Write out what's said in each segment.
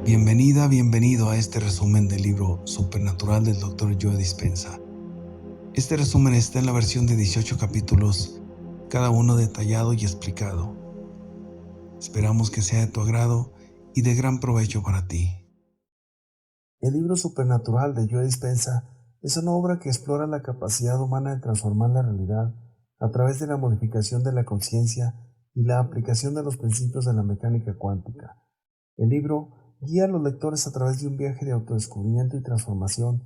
Bienvenida, bienvenido a este resumen del libro Supernatural del Dr. Joe Dispenza. Este resumen está en la versión de 18 capítulos, cada uno detallado y explicado. Esperamos que sea de tu agrado y de gran provecho para ti. El libro Supernatural de Joe Dispenza es una obra que explora la capacidad humana de transformar la realidad a través de la modificación de la conciencia y la aplicación de los principios de la mecánica cuántica. El libro guía a los lectores a través de un viaje de autodescubrimiento y transformación,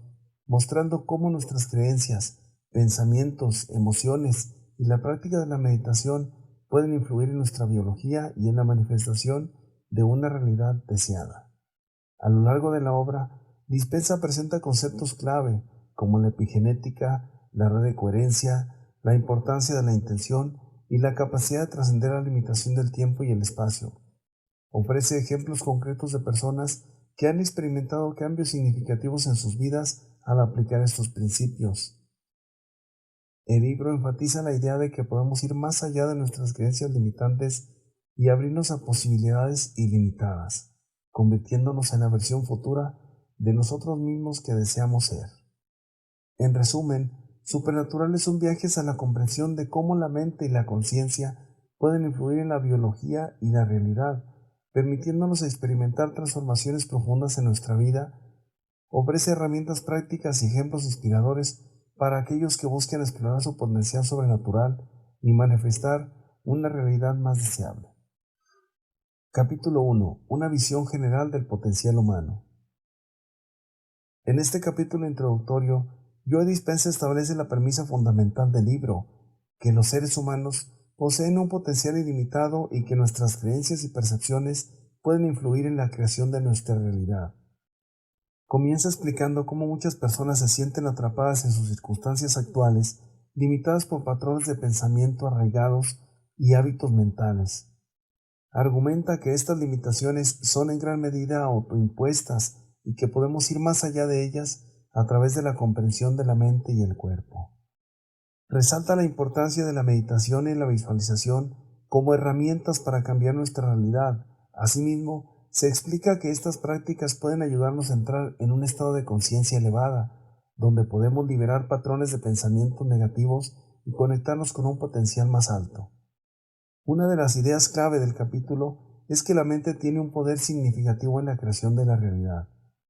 mostrando cómo nuestras creencias, pensamientos, emociones y la práctica de la meditación pueden influir en nuestra biología y en la manifestación de una realidad deseada. A lo largo de la obra, Dispenza presenta conceptos clave como la epigenética, la red de coherencia, la importancia de la intención y la capacidad de trascender la limitación del tiempo y el espacio. Ofrece ejemplos concretos de personas que han experimentado cambios significativos en sus vidas al aplicar estos principios. El libro enfatiza la idea de que podemos ir más allá de nuestras creencias limitantes y abrirnos a posibilidades ilimitadas, convirtiéndonos en la versión futura de nosotros mismos que deseamos ser. En resumen, Supernatural es un viaje hacia la comprensión de cómo la mente y la conciencia pueden influir en la biología y la realidad, permitiéndonos experimentar transformaciones profundas en nuestra vida. Ofrece herramientas prácticas y ejemplos inspiradores para aquellos que busquen explorar su potencial sobrenatural y manifestar una realidad más deseable. Capítulo 1. Una visión general del potencial humano. En este capítulo introductorio, Joe Dispenza establece la premisa fundamental del libro, que los seres humanos poseen un potencial ilimitado y que nuestras creencias y percepciones pueden influir en la creación de nuestra realidad. Comienza explicando cómo muchas personas se sienten atrapadas en sus circunstancias actuales, limitadas por patrones de pensamiento arraigados y hábitos mentales. Argumenta que estas limitaciones son en gran medida autoimpuestas y que podemos ir más allá de ellas a través de la comprensión de la mente y el cuerpo. Resalta la importancia de la meditación y la visualización como herramientas para cambiar nuestra realidad. Asimismo, se explica que estas prácticas pueden ayudarnos a entrar en un estado de conciencia elevada, donde podemos liberar patrones de pensamientos negativos y conectarnos con un potencial más alto. Una de las ideas clave del capítulo es que la mente tiene un poder significativo en la creación de la realidad.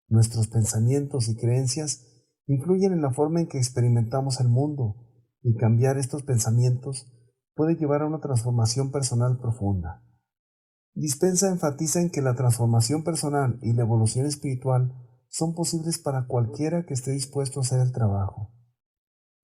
Nuestros pensamientos y creencias influyen en la forma en que experimentamos el mundo, y cambiar estos pensamientos puede llevar a una transformación personal profunda. Dispenza enfatiza en que la transformación personal y la evolución espiritual son posibles para cualquiera que esté dispuesto a hacer el trabajo.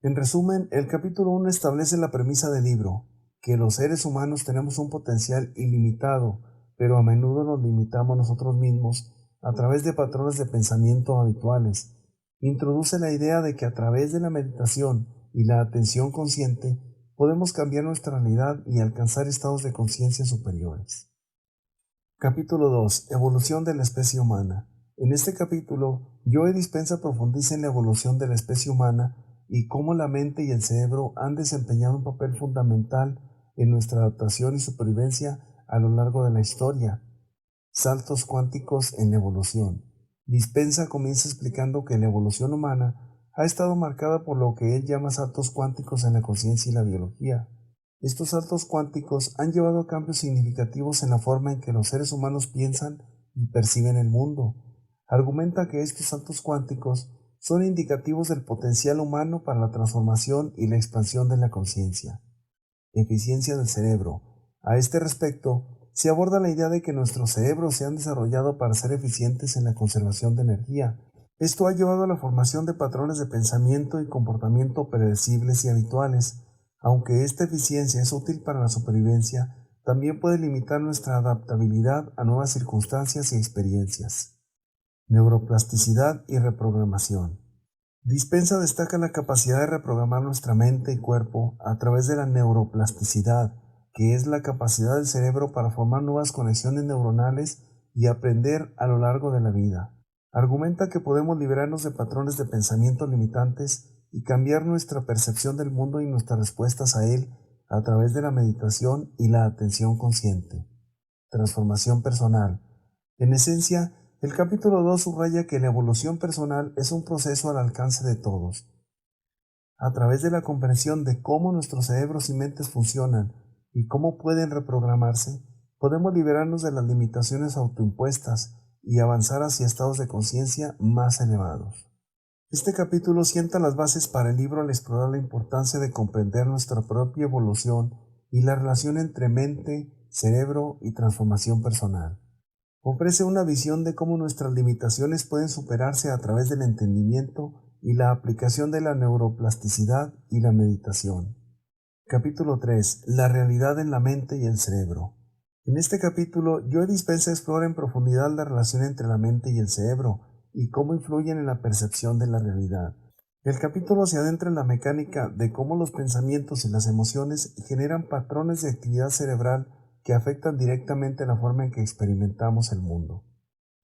En resumen, el capítulo 1 establece la premisa del libro, que los seres humanos tenemos un potencial ilimitado, pero a menudo nos limitamos nosotros mismos a través de patrones de pensamiento habituales. Introduce la idea de que a través de la meditación y la atención consciente podemos cambiar nuestra realidad y alcanzar estados de conciencia superiores. Capítulo 2. Evolución de la especie humana. En este capítulo, Joe Dispenza profundiza en la evolución de la especie humana y cómo la mente y el cerebro han desempeñado un papel fundamental en nuestra adaptación y supervivencia a lo largo de la historia. Saltos cuánticos en la evolución. Dispenza comienza explicando que la evolución humana ha estado marcada por lo que él llama saltos cuánticos en la conciencia y la biología. Estos saltos cuánticos han llevado a cambios significativos en la forma en que los seres humanos piensan y perciben el mundo. Argumenta que estos saltos cuánticos son indicativos del potencial humano para la transformación y la expansión de la conciencia. Eficiencia del cerebro. A este respecto, se aborda la idea de que nuestros cerebros se han desarrollado para ser eficientes en la conservación de energía. Esto ha llevado a la formación de patrones de pensamiento y comportamiento predecibles y habituales. Aunque esta eficiencia es útil para la supervivencia, también puede limitar nuestra adaptabilidad a nuevas circunstancias y experiencias. Neuroplasticidad y reprogramación. Dispenza destaca la capacidad de reprogramar nuestra mente y cuerpo a través de la neuroplasticidad, que es la capacidad del cerebro para formar nuevas conexiones neuronales y aprender a lo largo de la vida. Argumenta que podemos liberarnos de patrones de pensamiento limitantes y cambiar nuestra percepción del mundo y nuestras respuestas a él a través de la meditación y la atención consciente. Transformación personal. En esencia, El capítulo 2 subraya que la evolución personal es un proceso al alcance de todos. A través de la comprensión de cómo nuestros cerebros y mentes funcionan y cómo pueden reprogramarse, podemos liberarnos de las limitaciones autoimpuestas y avanzar hacia estados de conciencia más elevados. Este capítulo sienta las bases para el libro al explorar la importancia de comprender nuestra propia evolución y la relación entre mente, cerebro y transformación personal. Ofrece una visión de cómo nuestras limitaciones pueden superarse a través del entendimiento y la aplicación de la neuroplasticidad y la meditación. Capítulo 3. La realidad en la mente y el cerebro. En este capítulo, Joe Dispenza explora en profundidad la relación entre la mente y el cerebro y cómo influyen en la percepción de la realidad. El capítulo se adentra en la mecánica de cómo los pensamientos y las emociones generan patrones de actividad cerebral que afectan directamente la forma en que experimentamos el mundo.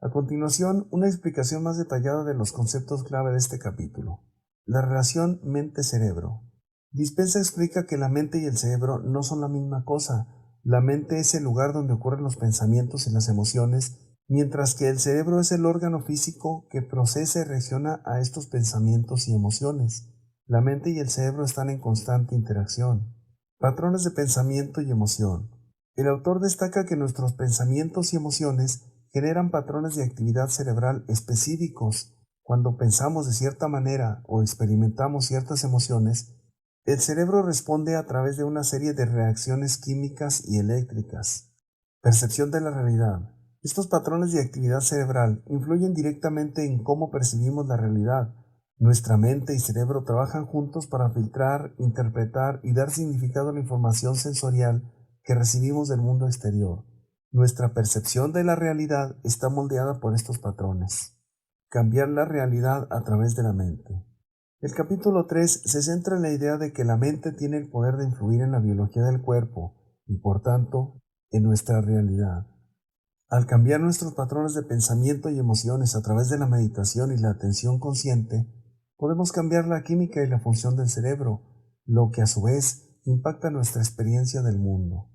A continuación, una explicación más detallada de los conceptos clave de este capítulo. La relación mente-cerebro. Dispenza explica que la mente y el cerebro no son la misma cosa. La mente es el lugar donde ocurren los pensamientos y las emociones, mientras que el cerebro es el órgano físico que procesa y reacciona a estos pensamientos y emociones. La mente y el cerebro están en constante interacción. Patrones de pensamiento y emoción. El autor destaca que nuestros pensamientos y emociones generan patrones de actividad cerebral específicos. Cuando pensamos de cierta manera o experimentamos ciertas emociones, el cerebro responde a través de una serie de reacciones químicas y eléctricas. Percepción de la realidad. Estos patrones de actividad cerebral influyen directamente en cómo percibimos la realidad. Nuestra mente y cerebro trabajan juntos para filtrar, interpretar y dar significado a la información sensorial que recibimos del mundo exterior. Nuestra percepción de la realidad está moldeada por estos patrones. Cambiar la realidad a través de la mente. El capítulo 3 se centra en la idea de que la mente tiene el poder de influir en la biología del cuerpo y, por tanto, en nuestra realidad. Al cambiar nuestros patrones de pensamiento y emociones a través de la meditación y la atención consciente, podemos cambiar la química y la función del cerebro, lo que a su vez impacta nuestra experiencia del mundo.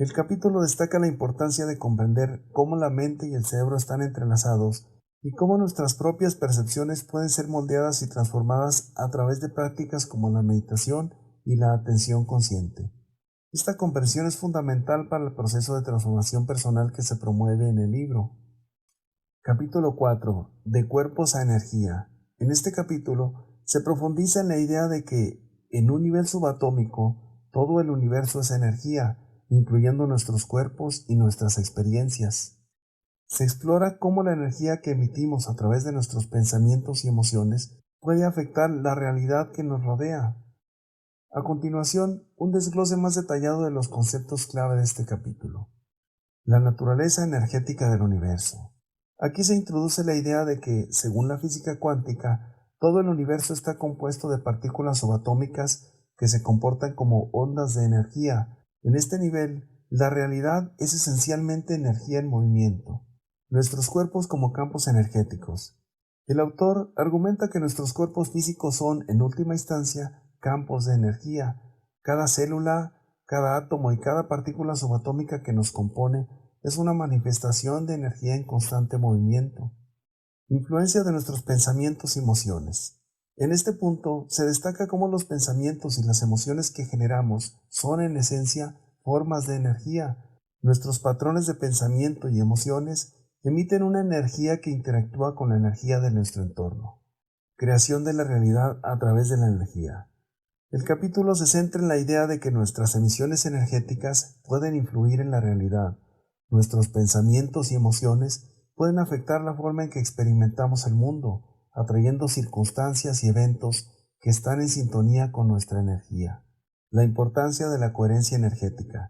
El capítulo destaca la importancia de comprender cómo la mente y el cerebro están entrelazados y cómo nuestras propias percepciones pueden ser moldeadas y transformadas a través de prácticas como la meditación y la atención consciente. Esta comprensión es fundamental para el proceso de transformación personal que se promueve en el libro. Capítulo 4. De cuerpos a energía. En este capítulo se profundiza en la idea de que, en un nivel subatómico, todo el universo es energía, incluyendo nuestros cuerpos y nuestras experiencias. Se explora cómo la energía que emitimos a través de nuestros pensamientos y emociones puede afectar la realidad que nos rodea. A continuación, un desglose más detallado de los conceptos clave de este capítulo. La naturaleza energética del universo. Aquí se introduce la idea de que, según la física cuántica, todo el universo está compuesto de partículas subatómicas que se comportan como ondas de energía. En este nivel, la realidad es esencialmente energía en movimiento. Nuestros cuerpos como campos energéticos. El autor argumenta que nuestros cuerpos físicos son, en última instancia, campos de energía. Cada célula, cada átomo y cada partícula subatómica que nos compone es una manifestación de energía en constante movimiento. Influencia de nuestros pensamientos y emociones. En este punto se destaca cómo los pensamientos y las emociones que generamos son en esencia formas de energía. Nuestros patrones de pensamiento y emociones emiten una energía que interactúa con la energía de nuestro entorno. Creación de la realidad a través de la energía. El capítulo se centra en la idea de que nuestras emisiones energéticas pueden influir en la realidad. Nuestros pensamientos y emociones pueden afectar la forma en que experimentamos el mundo, atrayendo circunstancias y eventos que están en sintonía con nuestra energía. La importancia de la coherencia energética.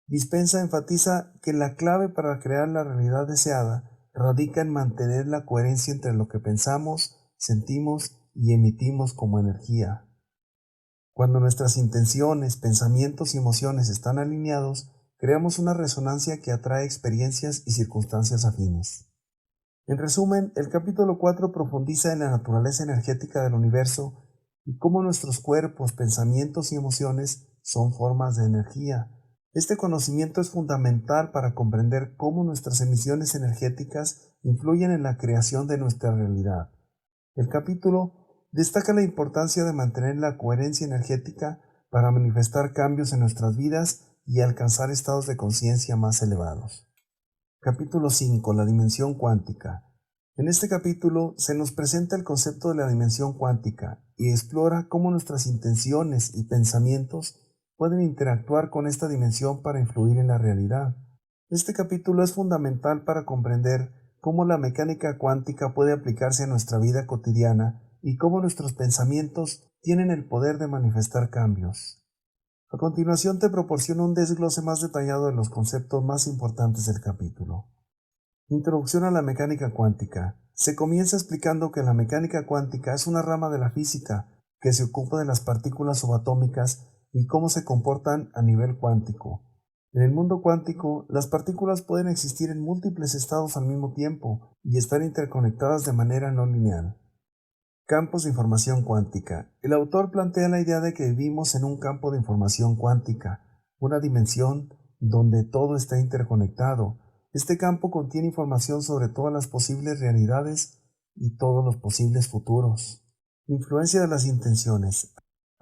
Dispenza enfatiza que la clave para crear la realidad deseada radica en mantener la coherencia entre lo que pensamos, sentimos y emitimos como energía. Cuando nuestras intenciones, pensamientos y emociones están alineados, creamos una resonancia que atrae experiencias y circunstancias afines. En resumen, el capítulo 4 profundiza en la naturaleza energética del universo y cómo nuestros cuerpos, pensamientos y emociones son formas de energía. Este conocimiento es fundamental para comprender cómo nuestras emisiones energéticas influyen en la creación de nuestra realidad. El capítulo destaca la importancia de mantener la coherencia energética para manifestar cambios en nuestras vidas y alcanzar estados de conciencia más elevados. Capítulo 5. La dimensión cuántica. En este capítulo se nos presenta el concepto de la dimensión cuántica y explora cómo nuestras intenciones y pensamientos pueden interactuar con esta dimensión para influir en la realidad. Este capítulo es fundamental para comprender cómo la mecánica cuántica puede aplicarse a nuestra vida cotidiana y cómo nuestros pensamientos tienen el poder de manifestar cambios. A continuación te proporciono un desglose más detallado de los conceptos más importantes del capítulo. Introducción a la mecánica cuántica. Se comienza explicando que la mecánica cuántica es una rama de la física que se ocupa de las partículas subatómicas y cómo se comportan a nivel cuántico. En el mundo cuántico, las partículas pueden existir en múltiples estados al mismo tiempo y estar interconectadas de manera no lineal. Campos de información cuántica. El autor plantea la idea de que vivimos en un campo de información cuántica, una dimensión donde todo está interconectado. Este campo contiene información sobre todas las posibles realidades y todos los posibles futuros. Influencia de las intenciones.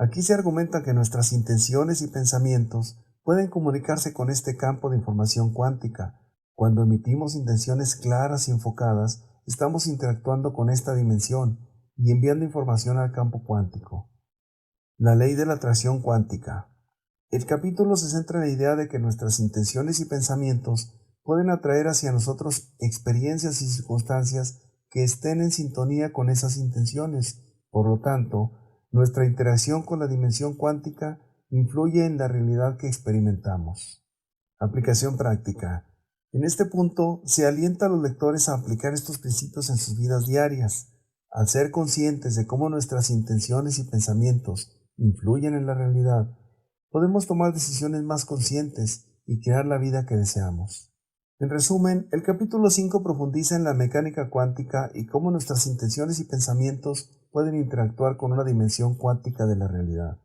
Aquí se argumenta que nuestras intenciones y pensamientos pueden comunicarse con este campo de información cuántica. Cuando emitimos intenciones claras y enfocadas, estamos interactuando con esta dimensión y enviando información al campo cuántico. La ley de la atracción cuántica. El capítulo se centra en la idea de que nuestras intenciones y pensamientos pueden atraer hacia nosotros experiencias y circunstancias que estén en sintonía con esas intenciones. Por lo tanto, nuestra interacción con la dimensión cuántica influye en la realidad que experimentamos. Aplicación práctica. En este punto, se alienta a los lectores a aplicar estos principios en sus vidas diarias. Al ser conscientes de cómo nuestras intenciones y pensamientos influyen en la realidad, podemos tomar decisiones más conscientes y crear la vida que deseamos. En resumen, el capítulo 5 profundiza en la mecánica cuántica y cómo nuestras intenciones y pensamientos pueden interactuar con una dimensión cuántica de la realidad.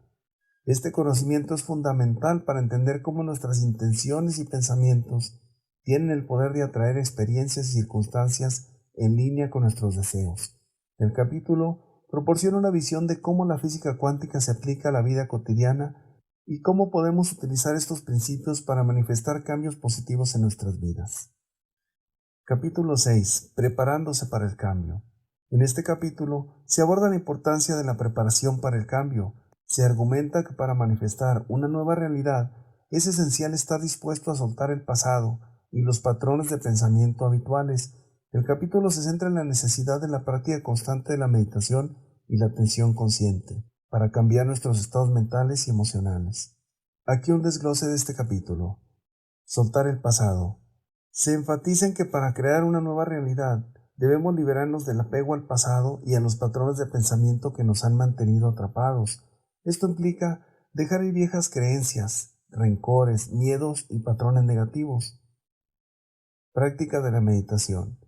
Este conocimiento es fundamental para entender cómo nuestras intenciones y pensamientos tienen el poder de atraer experiencias y circunstancias en línea con nuestros deseos. El capítulo proporciona una visión de cómo la física cuántica se aplica a la vida cotidiana y cómo podemos utilizar estos principios para manifestar cambios positivos en nuestras vidas. Capítulo 6. Preparándose para el cambio. En este capítulo se aborda la importancia de la preparación para el cambio. Se argumenta que para manifestar una nueva realidad es esencial estar dispuesto a soltar el pasado y los patrones de pensamiento habituales. El capítulo se centra en la necesidad de la práctica constante de la meditación y la atención consciente para cambiar nuestros estados mentales y emocionales. Aquí un desglose de este capítulo. Soltar el pasado. Se enfatiza en que para crear una nueva realidad debemos liberarnos del apego al pasado y a los patrones de pensamiento que nos han mantenido atrapados. Esto implica dejar ir viejas creencias, rencores, miedos y patrones negativos. Práctica de la meditación.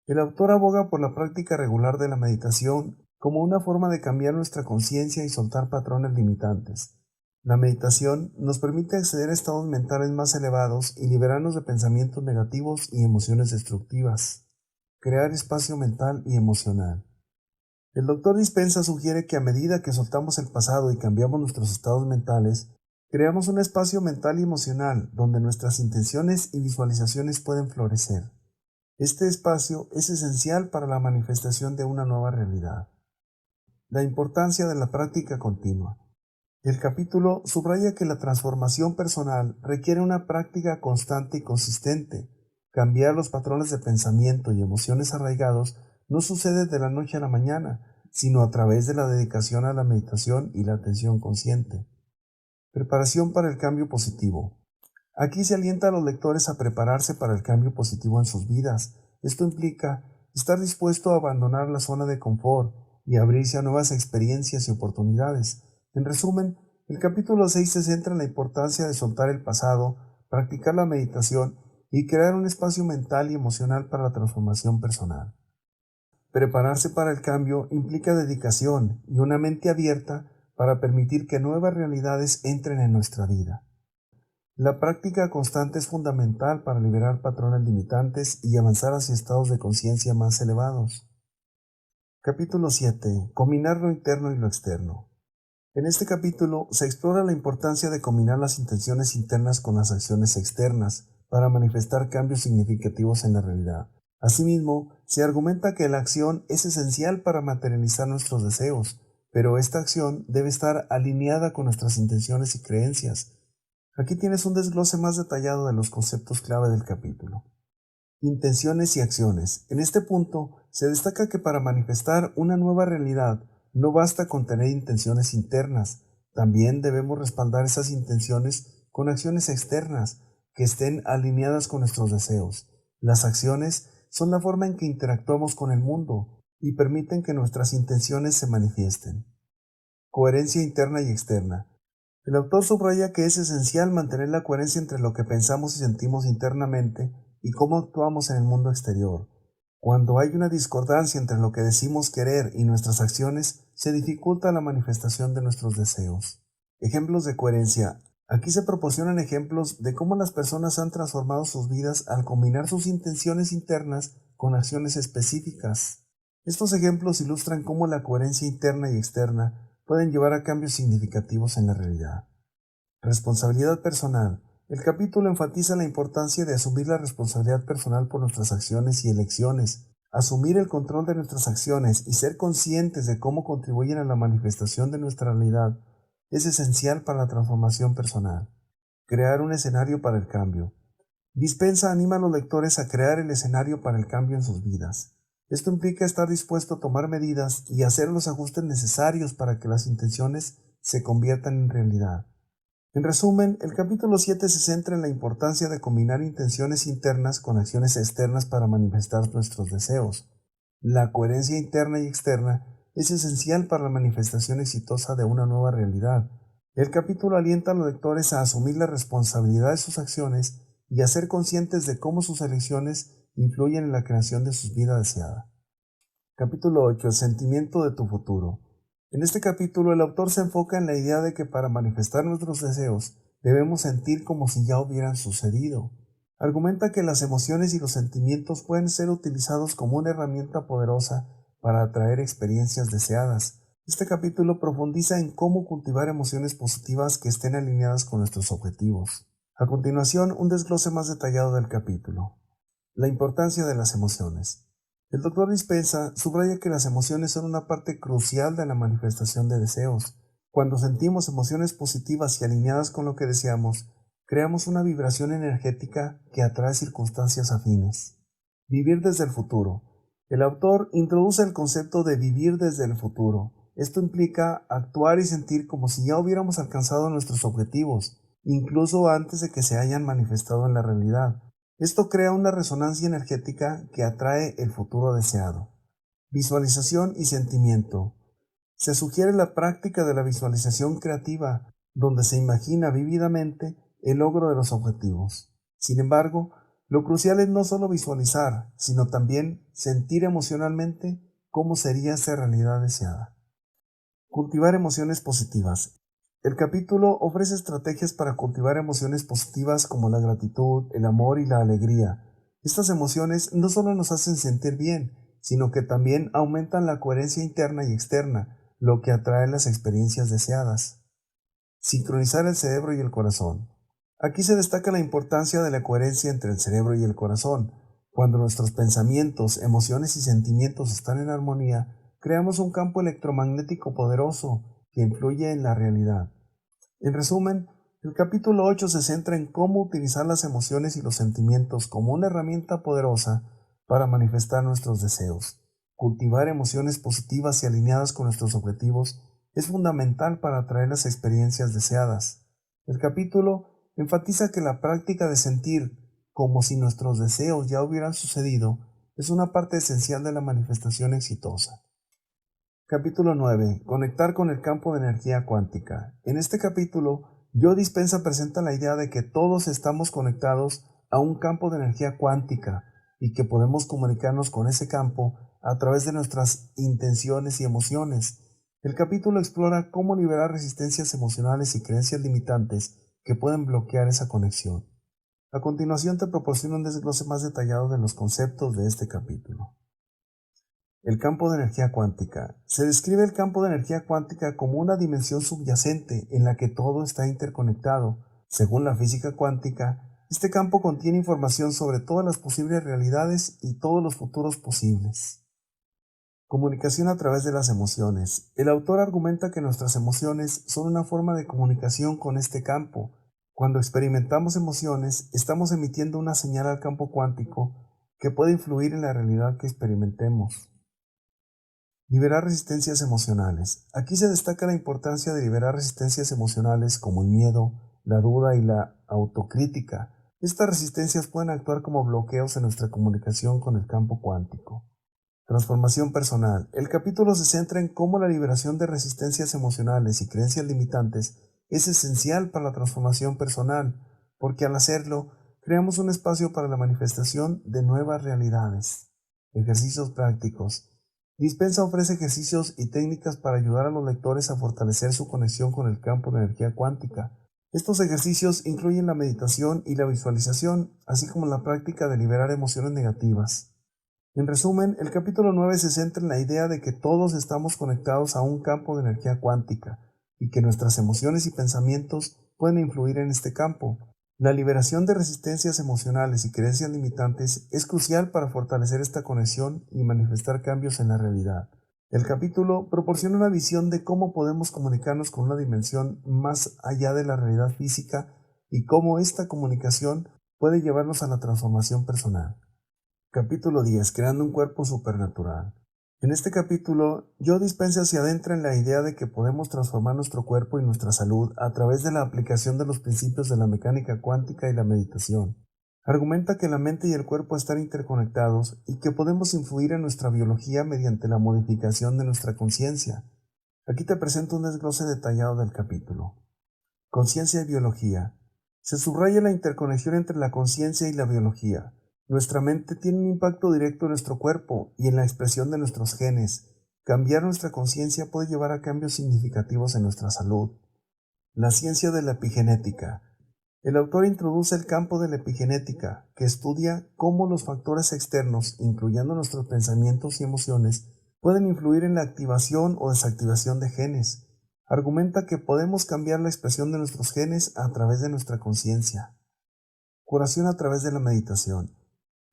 El autor aboga por la práctica regular de la meditación como una forma de cambiar nuestra conciencia y soltar patrones limitantes. La meditación nos permite acceder a estados mentales más elevados y liberarnos de pensamientos negativos y emociones destructivas. Crear espacio mental y emocional. El doctor Dispensa sugiere que a medida que soltamos el pasado y cambiamos nuestros estados mentales, creamos un espacio mental y emocional donde nuestras intenciones y visualizaciones pueden florecer. Este espacio es esencial para la manifestación de una nueva realidad. La importancia de la práctica continua. El capítulo subraya que la transformación personal requiere una práctica constante y consistente. Cambiar los patrones de pensamiento y emociones arraigados no sucede de la noche a la mañana, sino a través de la dedicación a la meditación y la atención consciente. Preparación para el cambio positivo. Aquí se alienta a los lectores a prepararse para el cambio positivo en sus vidas. Esto implica estar dispuesto a abandonar la zona de confort y abrirse a nuevas experiencias y oportunidades. En resumen, el capítulo 6 se centra en la importancia de soltar el pasado, practicar la meditación y crear un espacio mental y emocional para la transformación personal. Prepararse para el cambio implica dedicación y una mente abierta para permitir que nuevas realidades entren en nuestra vida. La práctica constante es fundamental para liberar patrones limitantes y avanzar hacia estados de conciencia más elevados. Capítulo 7. Combinar lo interno y lo externo. En este capítulo se explora la importancia de combinar las intenciones internas con las acciones externas para manifestar cambios significativos en la realidad. Asimismo, se argumenta que la acción es esencial para materializar nuestros deseos, pero esta acción debe estar alineada con nuestras intenciones y creencias. Aquí tienes un desglose más detallado de los conceptos clave del capítulo. Intenciones y acciones. En este punto, se destaca que para manifestar una nueva realidad no basta con tener intenciones internas, también debemos respaldar esas intenciones con acciones externas que estén alineadas con nuestros deseos. Las acciones son la forma en que interactuamos con el mundo y permiten que nuestras intenciones se manifiesten. Coherencia interna y externa. El autor subraya que es esencial mantener la coherencia entre lo que pensamos y sentimos internamente y cómo actuamos en el mundo exterior. Cuando hay una discordancia entre lo que decimos querer y nuestras acciones, se dificulta la manifestación de nuestros deseos. Ejemplos de coherencia. Aquí se proporcionan ejemplos de cómo las personas han transformado sus vidas al combinar sus intenciones internas con acciones específicas. Estos ejemplos ilustran cómo la coherencia interna y externa pueden llevar a cambios significativos en la realidad. Responsabilidad personal. El capítulo enfatiza la importancia de asumir la responsabilidad personal por nuestras acciones y elecciones. Asumir el control de nuestras acciones y ser conscientes de cómo contribuyen a la manifestación de nuestra realidad es esencial para la transformación personal. Crear un escenario para el cambio. Dispensa anima a los lectores a crear el escenario para el cambio en sus vidas. Esto implica estar dispuesto a tomar medidas y hacer los ajustes necesarios para que las intenciones se conviertan en realidad. En resumen, el capítulo 7 se centra en la importancia de combinar intenciones internas con acciones externas para manifestar nuestros deseos. La coherencia interna y externa es esencial para la manifestación exitosa de una nueva realidad. El capítulo alienta a los lectores a asumir la responsabilidad de sus acciones y a ser conscientes de cómo sus elecciones influyen en la creación de su vida deseada. Capítulo 8. El sentimiento de tu futuro. En este capítulo el autor se enfoca en la idea de que para manifestar nuestros deseos debemos sentir como si ya hubieran sucedido. Argumenta que las emociones y los sentimientos pueden ser utilizados como una herramienta poderosa para atraer experiencias deseadas. Este capítulo profundiza en cómo cultivar emociones positivas que estén alineadas con nuestros objetivos. A continuación, un desglose más detallado del capítulo. La importancia de las emociones. El Dr. Dispensa subraya que las emociones son una parte crucial de la manifestación de deseos. Cuando sentimos emociones positivas y alineadas con lo que deseamos, creamos una vibración energética que atrae circunstancias afines. Vivir desde el futuro. El autor introduce el concepto de vivir desde el futuro. Esto implica actuar y sentir como si ya hubiéramos alcanzado nuestros objetivos, incluso antes de que se hayan manifestado en la realidad. Esto crea una resonancia energética que atrae el futuro deseado. Visualización y sentimiento. Se sugiere la práctica de la visualización creativa, donde se imagina vívidamente el logro de los objetivos. Sin embargo, lo crucial es no solo visualizar, sino también sentir emocionalmente cómo sería esa realidad deseada. Cultivar emociones positivas. El capítulo ofrece estrategias para cultivar emociones positivas como la gratitud, el amor y la alegría. Estas emociones no solo nos hacen sentir bien, sino que también aumentan la coherencia interna y externa, lo que atrae las experiencias deseadas. Sincronizar el cerebro y el corazón. Aquí se destaca la importancia de la coherencia entre el cerebro y el corazón. Cuando nuestros pensamientos, emociones y sentimientos están en armonía, creamos un campo electromagnético poderoso que influye en la realidad. En resumen, el capítulo 8 se centra en cómo utilizar las emociones y los sentimientos como una herramienta poderosa para manifestar nuestros deseos. Cultivar emociones positivas y alineadas con nuestros objetivos es fundamental para atraer las experiencias deseadas. El capítulo enfatiza que la práctica de sentir como si nuestros deseos ya hubieran sucedido es una parte esencial de la manifestación exitosa. Capítulo 9. Conectar con el campo de energía cuántica. En este capítulo, Joe Dispenza presenta la idea de que todos estamos conectados a un campo de energía cuántica y que podemos comunicarnos con ese campo a través de nuestras intenciones y emociones. El capítulo explora cómo liberar resistencias emocionales y creencias limitantes que pueden bloquear esa conexión. A continuación te proporciono un desglose más detallado de los conceptos de este capítulo. El campo de energía cuántica. Se describe el campo de energía cuántica como una dimensión subyacente en la que todo está interconectado. Según la física cuántica, este campo contiene información sobre todas las posibles realidades y todos los futuros posibles. Comunicación a través de las emociones. El autor argumenta que nuestras emociones son una forma de comunicación con este campo. Cuando experimentamos emociones, estamos emitiendo una señal al campo cuántico que puede influir en la realidad que experimentemos. Liberar resistencias emocionales. Aquí se destaca la importancia de liberar resistencias emocionales como el miedo, la duda y la autocrítica. Estas resistencias pueden actuar como bloqueos en nuestra comunicación con el campo cuántico. Transformación personal. El capítulo se centra en cómo la liberación de resistencias emocionales y creencias limitantes es esencial para la transformación personal, porque al hacerlo, creamos un espacio para la manifestación de nuevas realidades. Ejercicios prácticos. Dispensa ofrece ejercicios y técnicas para ayudar a los lectores a fortalecer su conexión con el campo de energía cuántica. Estos ejercicios incluyen la meditación y la visualización, así como la práctica de liberar emociones negativas. En resumen, el capítulo 9 se centra en la idea de que todos estamos conectados a un campo de energía cuántica y que nuestras emociones y pensamientos pueden influir en este campo. La liberación de resistencias emocionales y creencias limitantes es crucial para fortalecer esta conexión y manifestar cambios en la realidad. El capítulo proporciona una visión de cómo podemos comunicarnos con una dimensión más allá de la realidad física y cómo esta comunicación puede llevarnos a la transformación personal. Capítulo 10. Creando un cuerpo supernatural. En este capítulo, Joe Dispenza se adentra en la idea de que podemos transformar nuestro cuerpo y nuestra salud a través de la aplicación de los principios de la mecánica cuántica y la meditación. Argumenta que la mente y el cuerpo están interconectados y que podemos influir en nuestra biología mediante la modificación de nuestra conciencia. Aquí te presento un desglose detallado del capítulo. Conciencia y biología. Se subraya la interconexión entre la conciencia y la biología. Nuestra mente tiene un impacto directo en nuestro cuerpo y en la expresión de nuestros genes. Cambiar nuestra conciencia puede llevar a cambios significativos en nuestra salud. La ciencia de la epigenética. El autor introduce el campo de la epigenética, que estudia cómo los factores externos, incluyendo nuestros pensamientos y emociones, pueden influir en la activación o desactivación de genes. Argumenta que podemos cambiar la expresión de nuestros genes a través de nuestra conciencia. Curación a través de la meditación.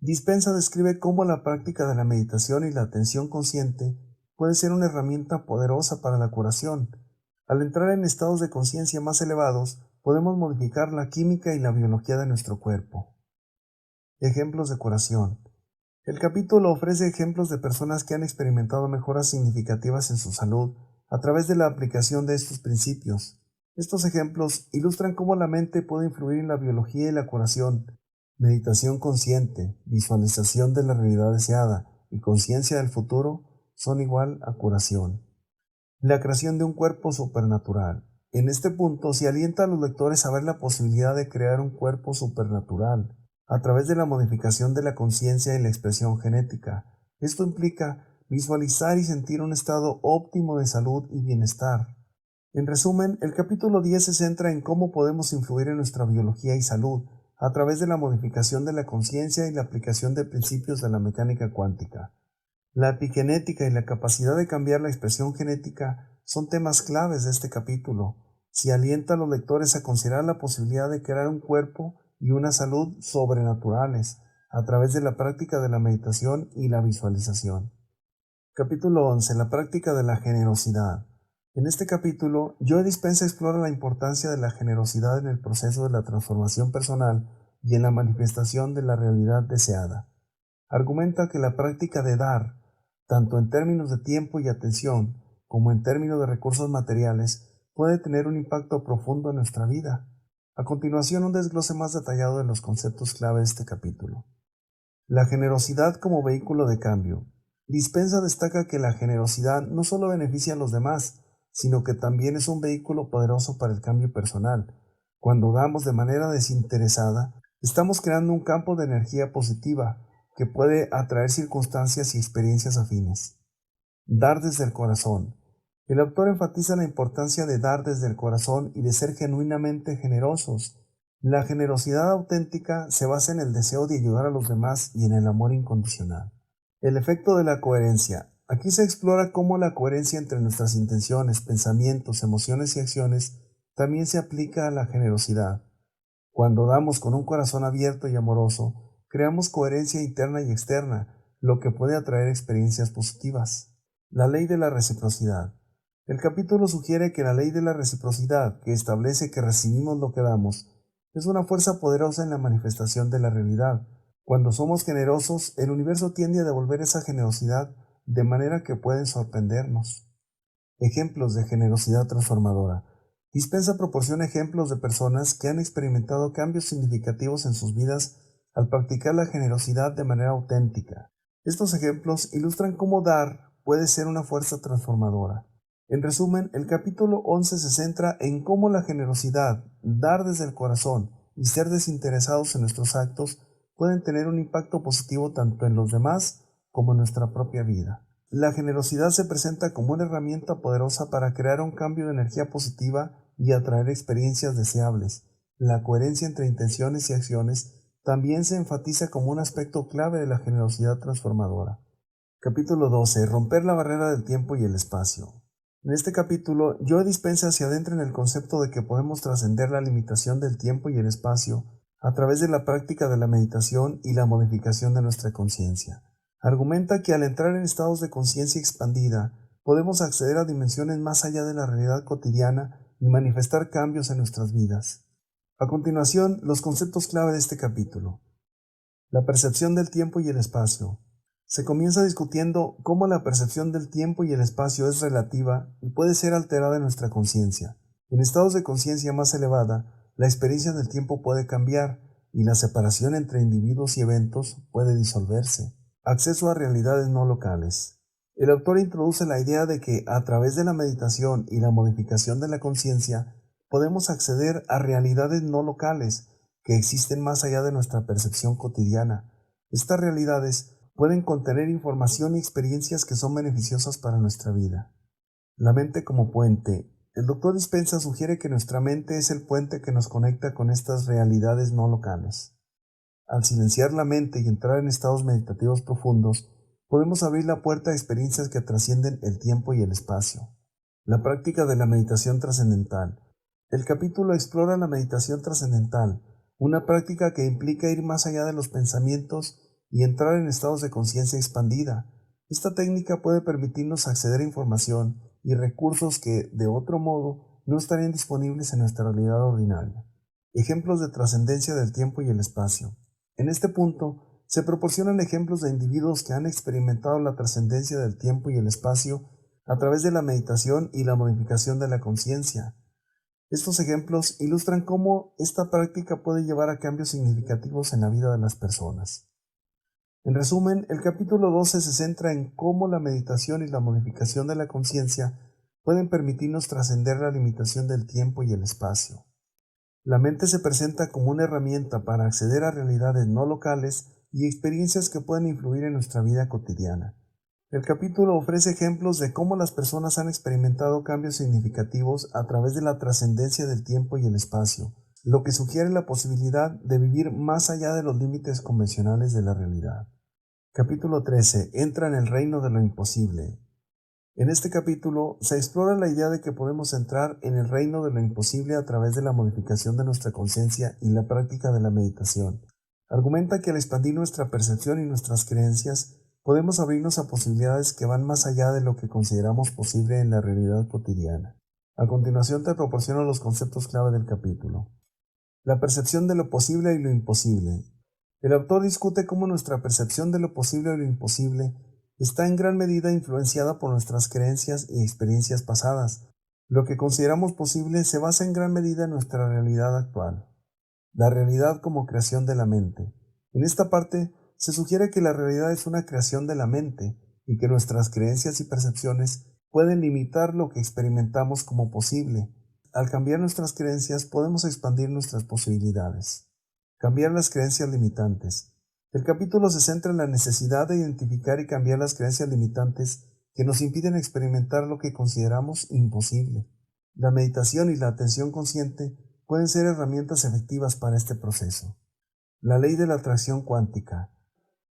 Dispenza describe cómo la práctica de la meditación y la atención consciente puede ser una herramienta poderosa para la curación. Al entrar en estados de conciencia más elevados, podemos modificar la química y la biología de nuestro cuerpo. Ejemplos de curación. El capítulo ofrece ejemplos de personas que han experimentado mejoras significativas en su salud a través de la aplicación de estos principios. Estos ejemplos ilustran cómo la mente puede influir en la biología y la curación. Meditación consciente, visualización de la realidad deseada y conciencia del futuro son igual a curación. La creación de un cuerpo supernatural. En este punto se alienta a los lectores a ver la posibilidad de crear un cuerpo supernatural a través de la modificación de la conciencia y la expresión genética. Esto implica visualizar y sentir un estado óptimo de salud y bienestar. En resumen, el capítulo 10 se centra en cómo podemos influir en nuestra biología y salud a través de la modificación de la conciencia y la aplicación de principios de la mecánica cuántica. La epigenética y la capacidad de cambiar la expresión genética son temas claves de este capítulo. Se alienta a los lectores a considerar la posibilidad de crear un cuerpo y una salud sobrenaturales a través de la práctica de la meditación y la visualización. Capítulo 11. La práctica de la generosidad. En este capítulo, Joe Dispenza explora la importancia de la generosidad en el proceso de la transformación personal y en la manifestación de la realidad deseada. Argumenta que la práctica de dar, tanto en términos de tiempo y atención, como en términos de recursos materiales, puede tener un impacto profundo en nuestra vida. A continuación, un desglose más detallado de los conceptos clave de este capítulo. La generosidad como vehículo de cambio. Dispenza destaca que la generosidad no solo beneficia a los demás, sino que también es un vehículo poderoso para el cambio personal. Cuando damos de manera desinteresada, estamos creando un campo de energía positiva que puede atraer circunstancias y experiencias afines. Dar desde el corazón. El autor enfatiza la importancia de dar desde el corazón y de ser genuinamente generosos. La generosidad auténtica se basa en el deseo de ayudar a los demás y en el amor incondicional. El efecto de la coherencia. Aquí se explora cómo la coherencia entre nuestras intenciones, pensamientos, emociones y acciones también se aplica a la generosidad. Cuando damos con un corazón abierto y amoroso, creamos coherencia interna y externa, lo que puede atraer experiencias positivas. La ley de la reciprocidad. El capítulo sugiere que la ley de la reciprocidad, que establece que recibimos lo que damos, es una fuerza poderosa en la manifestación de la realidad. Cuando somos generosos, el universo tiende a devolver esa generosidad de manera que pueden sorprendernos. Ejemplos de generosidad transformadora. Dispensa proporciona ejemplos de personas que han experimentado cambios significativos en sus vidas al practicar la generosidad de manera auténtica. Estos ejemplos ilustran cómo dar puede ser una fuerza transformadora. En resumen, el capítulo 11 se centra en cómo la generosidad, dar desde el corazón y ser desinteresados en nuestros actos pueden tener un impacto positivo tanto en los demás como en nuestra propia vida. La generosidad se presenta como una herramienta poderosa para crear un cambio de energía positiva y atraer experiencias deseables. La coherencia entre intenciones y acciones también se enfatiza como un aspecto clave de la generosidad transformadora. Capítulo 12. Romper la barrera del tiempo y el espacio. En este capítulo, Joe Dispenza se adentra en el concepto de que podemos trascender la limitación del tiempo y el espacio a través de la práctica de la meditación y la modificación de nuestra conciencia. Argumenta que al entrar en estados de conciencia expandida, podemos acceder a dimensiones más allá de la realidad cotidiana y manifestar cambios en nuestras vidas. A continuación, los conceptos clave de este capítulo. La percepción del tiempo y el espacio. Se comienza discutiendo cómo la percepción del tiempo y el espacio es relativa y puede ser alterada en nuestra conciencia. En estados de conciencia más elevada, la experiencia del tiempo puede cambiar y la separación entre individuos y eventos puede disolverse. Acceso a realidades no locales. El autor introduce la idea de que a través de la meditación y la modificación de la conciencia podemos acceder a realidades no locales que existen más allá de nuestra percepción cotidiana. Estas realidades pueden contener información y experiencias que son beneficiosas para nuestra vida. La mente como puente. El doctor Dispenza sugiere que nuestra mente es el puente que nos conecta con estas realidades no locales. Al silenciar la mente y entrar en estados meditativos profundos, podemos abrir la puerta a experiencias que trascienden el tiempo y el espacio. La práctica de la meditación trascendental. El capítulo explora la meditación trascendental, una práctica que implica ir más allá de los pensamientos y entrar en estados de conciencia expandida. Esta técnica puede permitirnos acceder a información y recursos que, de otro modo, no estarían disponibles en nuestra realidad ordinaria. Ejemplos de trascendencia del tiempo y el espacio. En este punto, se proporcionan ejemplos de individuos que han experimentado la trascendencia del tiempo y el espacio a través de la meditación y la modificación de la conciencia. Estos ejemplos ilustran cómo esta práctica puede llevar a cambios significativos en la vida de las personas. En resumen, el capítulo 12 se centra en cómo la meditación y la modificación de la conciencia pueden permitirnos trascender la limitación del tiempo y el espacio. La mente se presenta como una herramienta para acceder a realidades no locales y experiencias que pueden influir en nuestra vida cotidiana. El capítulo ofrece ejemplos de cómo las personas han experimentado cambios significativos a través de la trascendencia del tiempo y el espacio, lo que sugiere la posibilidad de vivir más allá de los límites convencionales de la realidad. Capítulo 13. Entra en el reino de lo imposible. En este capítulo se explora la idea de que podemos entrar en el reino de lo imposible a través de la modificación de nuestra conciencia y la práctica de la meditación. Argumenta que al expandir nuestra percepción y nuestras creencias, podemos abrirnos a posibilidades que van más allá de lo que consideramos posible en la realidad cotidiana. A continuación te proporciono los conceptos clave del capítulo. La percepción de lo posible y lo imposible. El autor discute cómo nuestra percepción de lo posible y lo imposible está en gran medida influenciada por nuestras creencias y experiencias pasadas. Lo que consideramos posible se basa en gran medida en nuestra realidad actual. La realidad como creación de la mente. En esta parte se sugiere que la realidad es una creación de la mente y que nuestras creencias y percepciones pueden limitar lo que experimentamos como posible. Al cambiar nuestras creencias podemos expandir nuestras posibilidades. Cambiar las creencias limitantes. El capítulo se centra en la necesidad de identificar y cambiar las creencias limitantes que nos impiden experimentar lo que consideramos imposible. La meditación y la atención consciente pueden ser herramientas efectivas para este proceso. La ley de la atracción cuántica.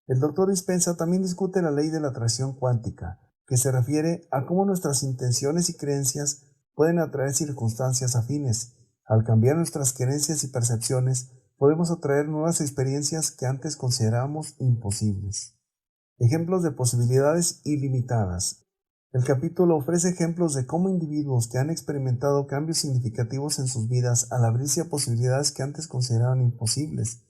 El Dr. Dispenza también discute la ley de la atracción cuántica, que se refiere a cómo nuestras intenciones y creencias pueden atraer circunstancias afines. Al cambiar nuestras creencias y percepciones, podemos atraer nuevas experiencias que antes considerábamos imposibles. Ejemplos de posibilidades ilimitadas. El capítulo ofrece ejemplos de cómo individuos que han experimentado cambios significativos en sus vidas al abrirse a posibilidades que antes consideraban imposibles.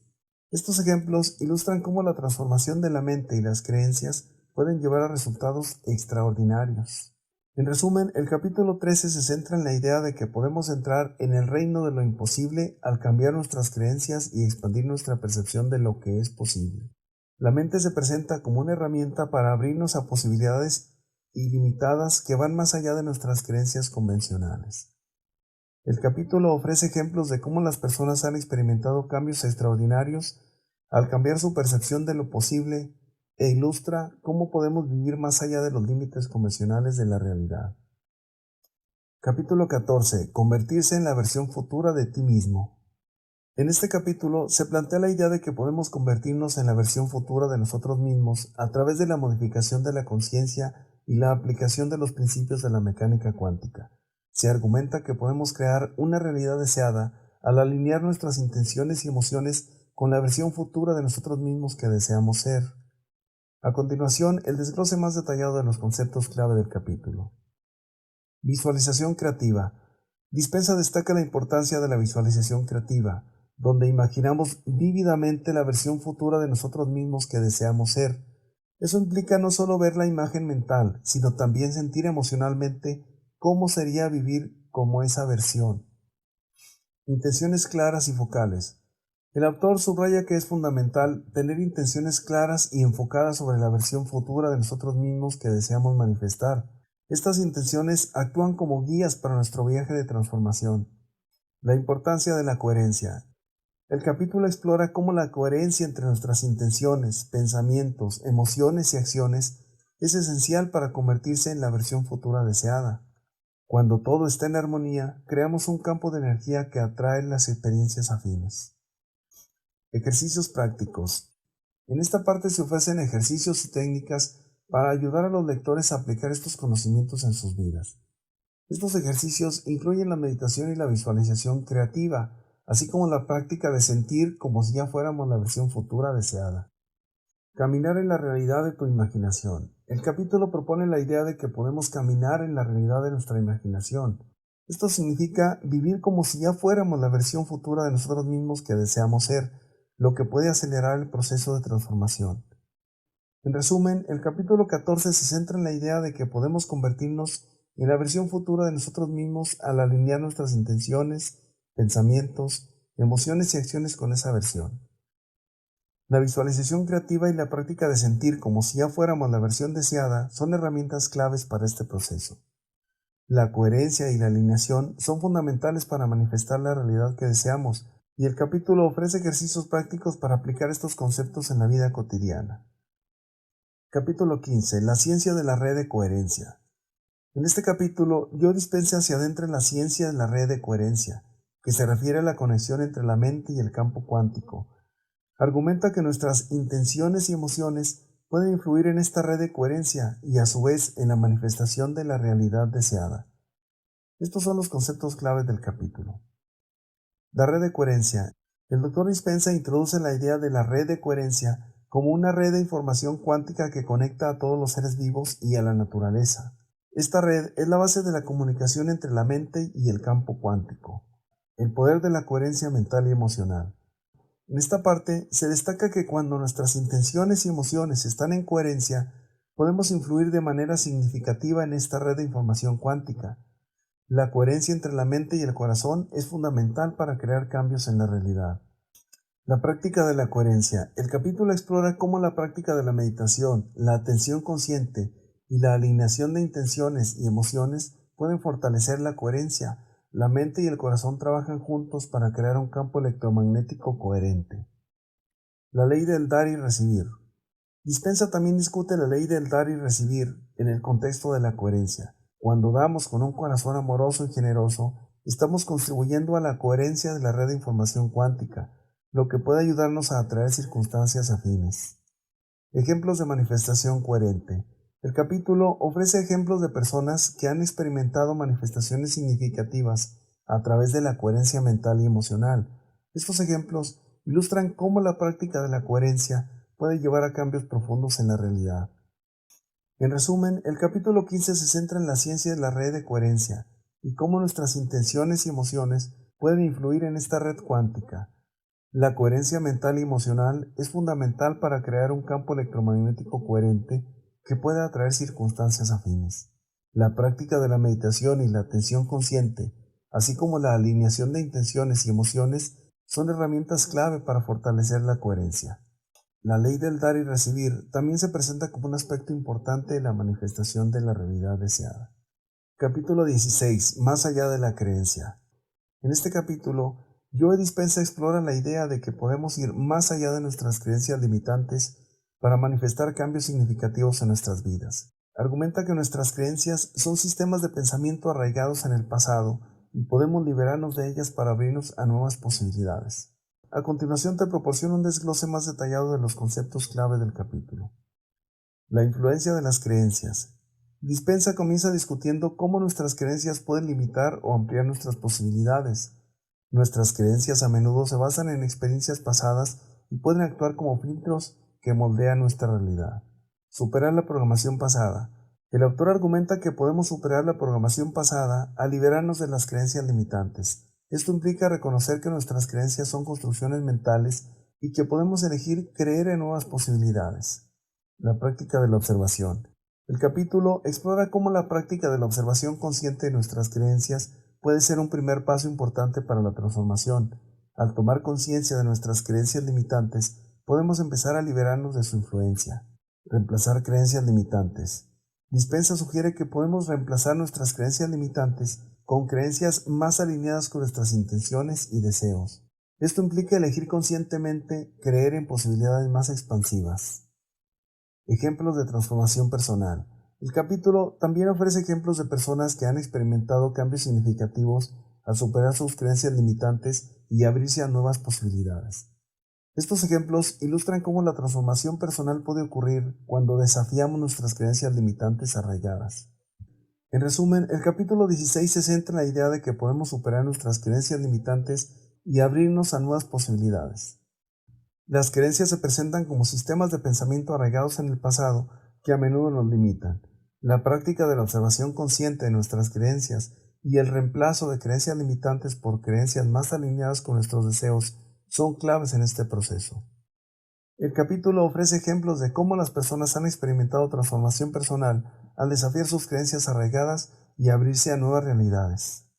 Estos ejemplos ilustran cómo la transformación de la mente y las creencias pueden llevar a resultados extraordinarios. En resumen, el capítulo 13 se centra en la idea de que podemos entrar en el reino de lo imposible al cambiar nuestras creencias y expandir nuestra percepción de lo que es posible. La mente se presenta como una herramienta para abrirnos a posibilidades ilimitadas que van más allá de nuestras creencias convencionales. El capítulo ofrece ejemplos de cómo las personas han experimentado cambios extraordinarios al cambiar su percepción de lo posible e ilustra cómo podemos vivir más allá de los límites convencionales de la realidad. Capítulo 14. Convertirse en la versión futura de ti mismo. En este capítulo se plantea la idea de que podemos convertirnos en la versión futura de nosotros mismos a través de la modificación de la conciencia y la aplicación de los principios de la mecánica cuántica. Se argumenta que podemos crear una realidad deseada al alinear nuestras intenciones y emociones con la versión futura de nosotros mismos que deseamos ser. A continuación, el desglose más detallado de los conceptos clave del capítulo. Visualización creativa. Dispenza destaca la importancia de la visualización creativa, donde imaginamos vívidamente la versión futura de nosotros mismos que deseamos ser. Eso implica no solo ver la imagen mental, sino también sentir emocionalmente cómo sería vivir como esa versión. Intenciones claras y focales. El autor subraya que es fundamental tener intenciones claras y enfocadas sobre la versión futura de nosotros mismos que deseamos manifestar. Estas intenciones actúan como guías para nuestro viaje de transformación. La importancia de la coherencia. El capítulo explora cómo la coherencia entre nuestras intenciones, pensamientos, emociones y acciones es esencial para convertirse en la versión futura deseada. Cuando todo está en armonía, creamos un campo de energía que atrae las experiencias afines. Ejercicios prácticos. En esta parte se ofrecen ejercicios y técnicas para ayudar a los lectores a aplicar estos conocimientos en sus vidas. Estos ejercicios incluyen la meditación y la visualización creativa, así como la práctica de sentir como si ya fuéramos la versión futura deseada. Caminar en la realidad de tu imaginación. El capítulo propone la idea de que podemos caminar en la realidad de nuestra imaginación. Esto significa vivir como si ya fuéramos la versión futura de nosotros mismos que deseamos ser, lo que puede acelerar el proceso de transformación. En resumen, el capítulo 14 se centra en la idea de que podemos convertirnos en la versión futura de nosotros mismos al alinear nuestras intenciones, pensamientos, emociones y acciones con esa versión. La visualización creativa y la práctica de sentir como si ya fuéramos la versión deseada son herramientas claves para este proceso. La coherencia y la alineación son fundamentales para manifestar la realidad que deseamos, y el capítulo ofrece ejercicios prácticos para aplicar estos conceptos en la vida cotidiana. Capítulo 15. La ciencia de la red de coherencia. En este capítulo, Joe Dispenza se adentra en la ciencia de la red de coherencia, que se refiere a la conexión entre la mente y el campo cuántico. Argumenta que nuestras intenciones y emociones pueden influir en esta red de coherencia y a su vez en la manifestación de la realidad deseada. Estos son los conceptos claves del capítulo. La red de coherencia. El Dr. Dispenza introduce la idea de la red de coherencia como una red de información cuántica que conecta a todos los seres vivos y a la naturaleza. Esta red es la base de la comunicación entre la mente y el campo cuántico. El poder de la coherencia mental y emocional. En esta parte se destaca que cuando nuestras intenciones y emociones están en coherencia, podemos influir de manera significativa en esta red de información cuántica. La coherencia entre la mente y el corazón es fundamental para crear cambios en la realidad. La práctica de la coherencia. El capítulo explora cómo la práctica de la meditación, la atención consciente y la alineación de intenciones y emociones pueden fortalecer la coherencia. La mente y el corazón trabajan juntos para crear un campo electromagnético coherente. La ley del dar y recibir. Dispensa también discute la ley del dar y recibir en el contexto de la coherencia. Cuando damos con un corazón amoroso y generoso, estamos contribuyendo a la coherencia de la red de información cuántica, lo que puede ayudarnos a atraer circunstancias afines. Ejemplos de manifestación coherente. El capítulo ofrece ejemplos de personas que han experimentado manifestaciones significativas a través de la coherencia mental y emocional. Estos ejemplos ilustran cómo la práctica de la coherencia puede llevar a cambios profundos en la realidad. En resumen, el capítulo 15 se centra en la ciencia de la red de coherencia y cómo nuestras intenciones y emociones pueden influir en esta red cuántica. La coherencia mental y emocional es fundamental para crear un campo electromagnético coherente que pueda atraer circunstancias afines. La práctica de la meditación y la atención consciente, así como la alineación de intenciones y emociones, son herramientas clave para fortalecer la coherencia. La ley del dar y recibir también se presenta como un aspecto importante de la manifestación de la realidad deseada. Capítulo 16. Más allá de la creencia. En este capítulo, Joe Dispenza explora la idea de que podemos ir más allá de nuestras creencias limitantes para manifestar cambios significativos en nuestras vidas. Argumenta que nuestras creencias son sistemas de pensamiento arraigados en el pasado y podemos liberarnos de ellas para abrirnos a nuevas posibilidades. A continuación te proporciono un desglose más detallado de los conceptos clave del capítulo. La influencia de las creencias. Dispenza comienza discutiendo cómo nuestras creencias pueden limitar o ampliar nuestras posibilidades. Nuestras creencias a menudo se basan en experiencias pasadas y pueden actuar como filtros que moldean nuestra realidad. Superar la programación pasada. El autor argumenta que podemos superar la programación pasada al liberarnos de las creencias limitantes. Esto implica reconocer que nuestras creencias son construcciones mentales y que podemos elegir creer en nuevas posibilidades. La práctica de la observación. El capítulo explora cómo la práctica de la observación consciente de nuestras creencias puede ser un primer paso importante para la transformación. Al tomar conciencia de nuestras creencias limitantes, podemos empezar a liberarnos de su influencia. Reemplazar creencias limitantes. Dispenza sugiere que podemos reemplazar nuestras creencias limitantes con creencias más alineadas con nuestras intenciones y deseos. Esto implica elegir conscientemente creer en posibilidades más expansivas. Ejemplos de transformación personal. El capítulo también ofrece ejemplos de personas que han experimentado cambios significativos al superar sus creencias limitantes y abrirse a nuevas posibilidades. Estos ejemplos ilustran cómo la transformación personal puede ocurrir cuando desafiamos nuestras creencias limitantes arraigadas. En resumen, el capítulo 16 se centra en la idea de que podemos superar nuestras creencias limitantes y abrirnos a nuevas posibilidades. Las creencias se presentan como sistemas de pensamiento arraigados en el pasado que a menudo nos limitan. La práctica de la observación consciente de nuestras creencias y el reemplazo de creencias limitantes por creencias más alineadas con nuestros deseos son claves en este proceso. El capítulo ofrece ejemplos de cómo las personas han experimentado transformación personal al desafiar sus creencias arraigadas y abrirse a nuevas realidades.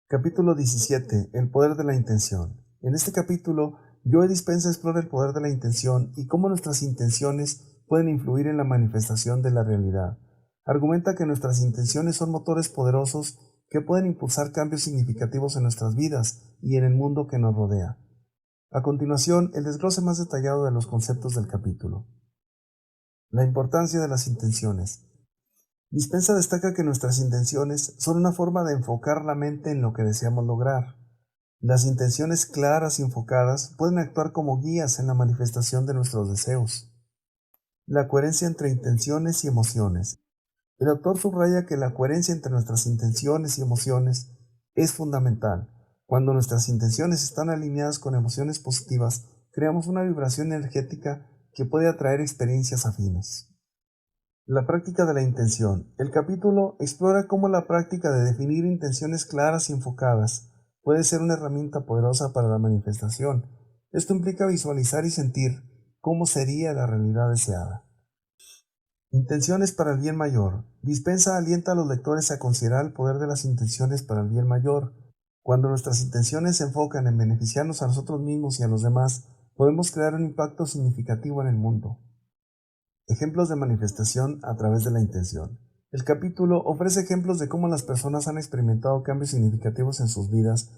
Capítulo 17. El poder de la intención. En este capítulo, Joe Dispenza explora el poder de la intención y cómo nuestras intenciones pueden influir en la manifestación de la realidad. Argumenta que nuestras intenciones son motores poderosos que pueden impulsar cambios significativos en nuestras vidas y en el mundo que nos rodea. A continuación, el desglose más detallado de los conceptos del capítulo. La importancia de las intenciones. Dispenza destaca que nuestras intenciones son una forma de enfocar la mente en lo que deseamos lograr. Las intenciones claras y enfocadas pueden actuar como guías en la manifestación de nuestros deseos. La coherencia entre intenciones y emociones. El autor subraya que la coherencia entre nuestras intenciones y emociones es fundamental. Cuando nuestras intenciones están alineadas con emociones positivas, creamos una vibración energética que puede atraer experiencias afines. La práctica de la intención. El capítulo explora cómo la práctica de definir intenciones claras y enfocadas puede ser una herramienta poderosa para la manifestación. Esto implica visualizar y sentir cómo sería la realidad deseada. Intenciones para el bien mayor. Dispenza alienta a los lectores a considerar el poder de las intenciones para el bien mayor. Cuando nuestras intenciones se enfocan en beneficiarnos a nosotros mismos y a los demás, podemos crear un impacto significativo en el mundo. Ejemplos de manifestación a través de la intención. El capítulo ofrece ejemplos de cómo las personas han experimentado cambios significativos en sus vidas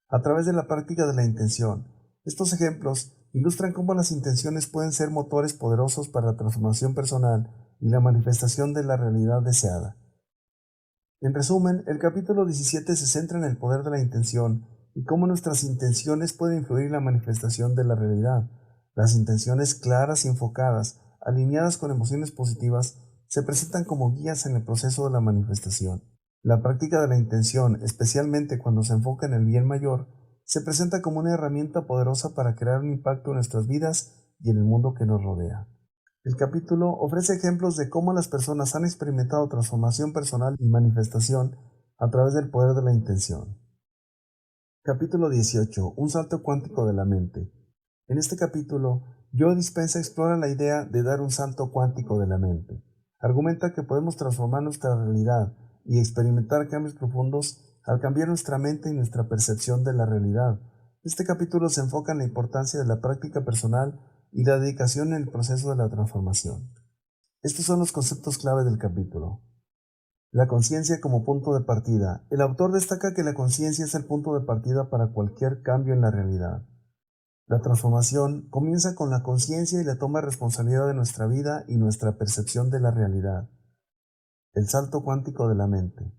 a través de la práctica de la intención. Estos ejemplos ilustran cómo las intenciones pueden ser motores poderosos para la transformación personal y la manifestación de la realidad deseada. En resumen, el capítulo 17 se centra en el poder de la intención y cómo nuestras intenciones pueden influir en la manifestación de la realidad. Las intenciones claras y enfocadas, alineadas con emociones positivas, se presentan como guías en el proceso de la manifestación. La práctica de la intención, especialmente cuando se enfoca en el bien mayor, se presenta como una herramienta poderosa para crear un impacto en nuestras vidas y en el mundo que nos rodea. El capítulo ofrece ejemplos de cómo las personas han experimentado transformación personal y manifestación a través del poder de la intención. Capítulo 18. Un salto cuántico de la mente. En este capítulo, Joe Dispenza explora la idea de dar un salto cuántico de la mente. Argumenta que podemos transformar nuestra realidad y experimentar cambios profundos al cambiar nuestra mente y nuestra percepción de la realidad. Este capítulo se enfoca en la importancia de la práctica personal y la dedicación en el proceso de la transformación. Estos son los conceptos clave del capítulo. La conciencia como punto de partida. El autor destaca que la conciencia es el punto de partida para cualquier cambio en la realidad. La transformación comienza con la conciencia y la toma de responsabilidad de nuestra vida y nuestra percepción de la realidad. El salto cuántico de la mente.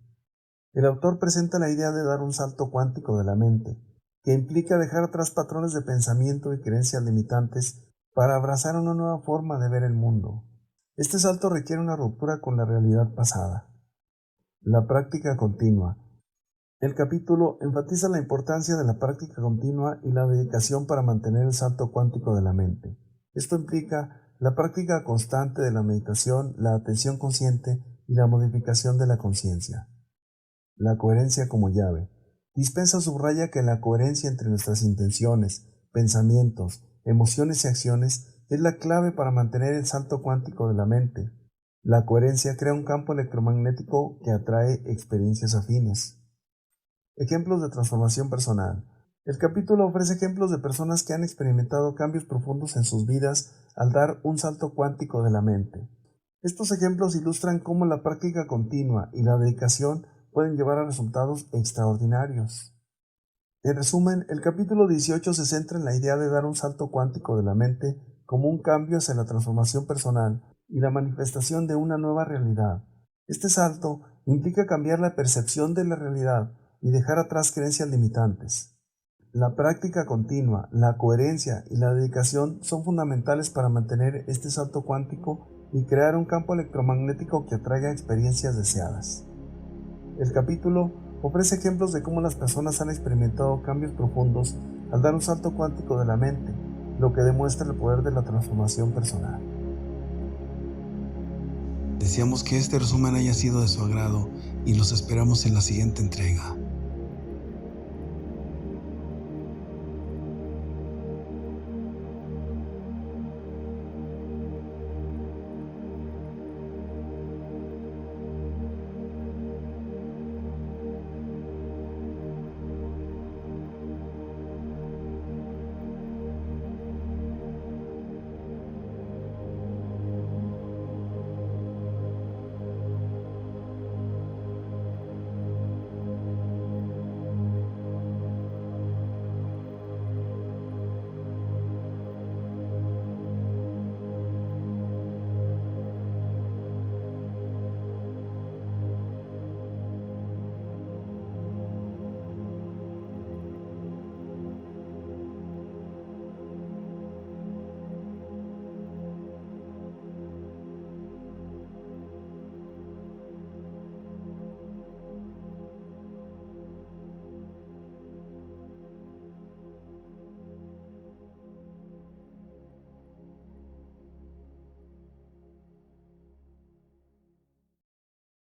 El autor presenta la idea de dar un salto cuántico de la mente, que implica dejar atrás patrones de pensamiento y creencias limitantes para abrazar una nueva forma de ver el mundo. Este salto requiere una ruptura con la realidad pasada. La práctica continua. El capítulo enfatiza la importancia de la práctica continua y la dedicación para mantener el salto cuántico de la mente. Esto implica la práctica constante de la meditación, la atención consciente y la modificación de la conciencia. La coherencia como llave. Dispenza subraya que la coherencia entre nuestras intenciones, pensamientos, emociones y acciones es la clave para mantener el salto cuántico de la mente. La coherencia crea un campo electromagnético que atrae experiencias afines. Ejemplos de transformación personal. El capítulo ofrece ejemplos de personas que han experimentado cambios profundos en sus vidas al dar un salto cuántico de la mente. Estos ejemplos ilustran cómo la práctica continua y la dedicación pueden llevar a resultados extraordinarios. En resumen, el capítulo 18 se centra en la idea de dar un salto cuántico de la mente como un cambio hacia la transformación personal y la manifestación de una nueva realidad. Este salto implica cambiar la percepción de la realidad y dejar atrás creencias limitantes. La práctica continua, la coherencia y la dedicación son fundamentales para mantener este salto cuántico y crear un campo electromagnético que atraiga experiencias deseadas. El capítulo ofrece ejemplos de cómo las personas han experimentado cambios profundos al dar un salto cuántico de la mente, lo que demuestra el poder de la transformación personal. Deseamos que este resumen haya sido de su agrado y los esperamos en la siguiente entrega.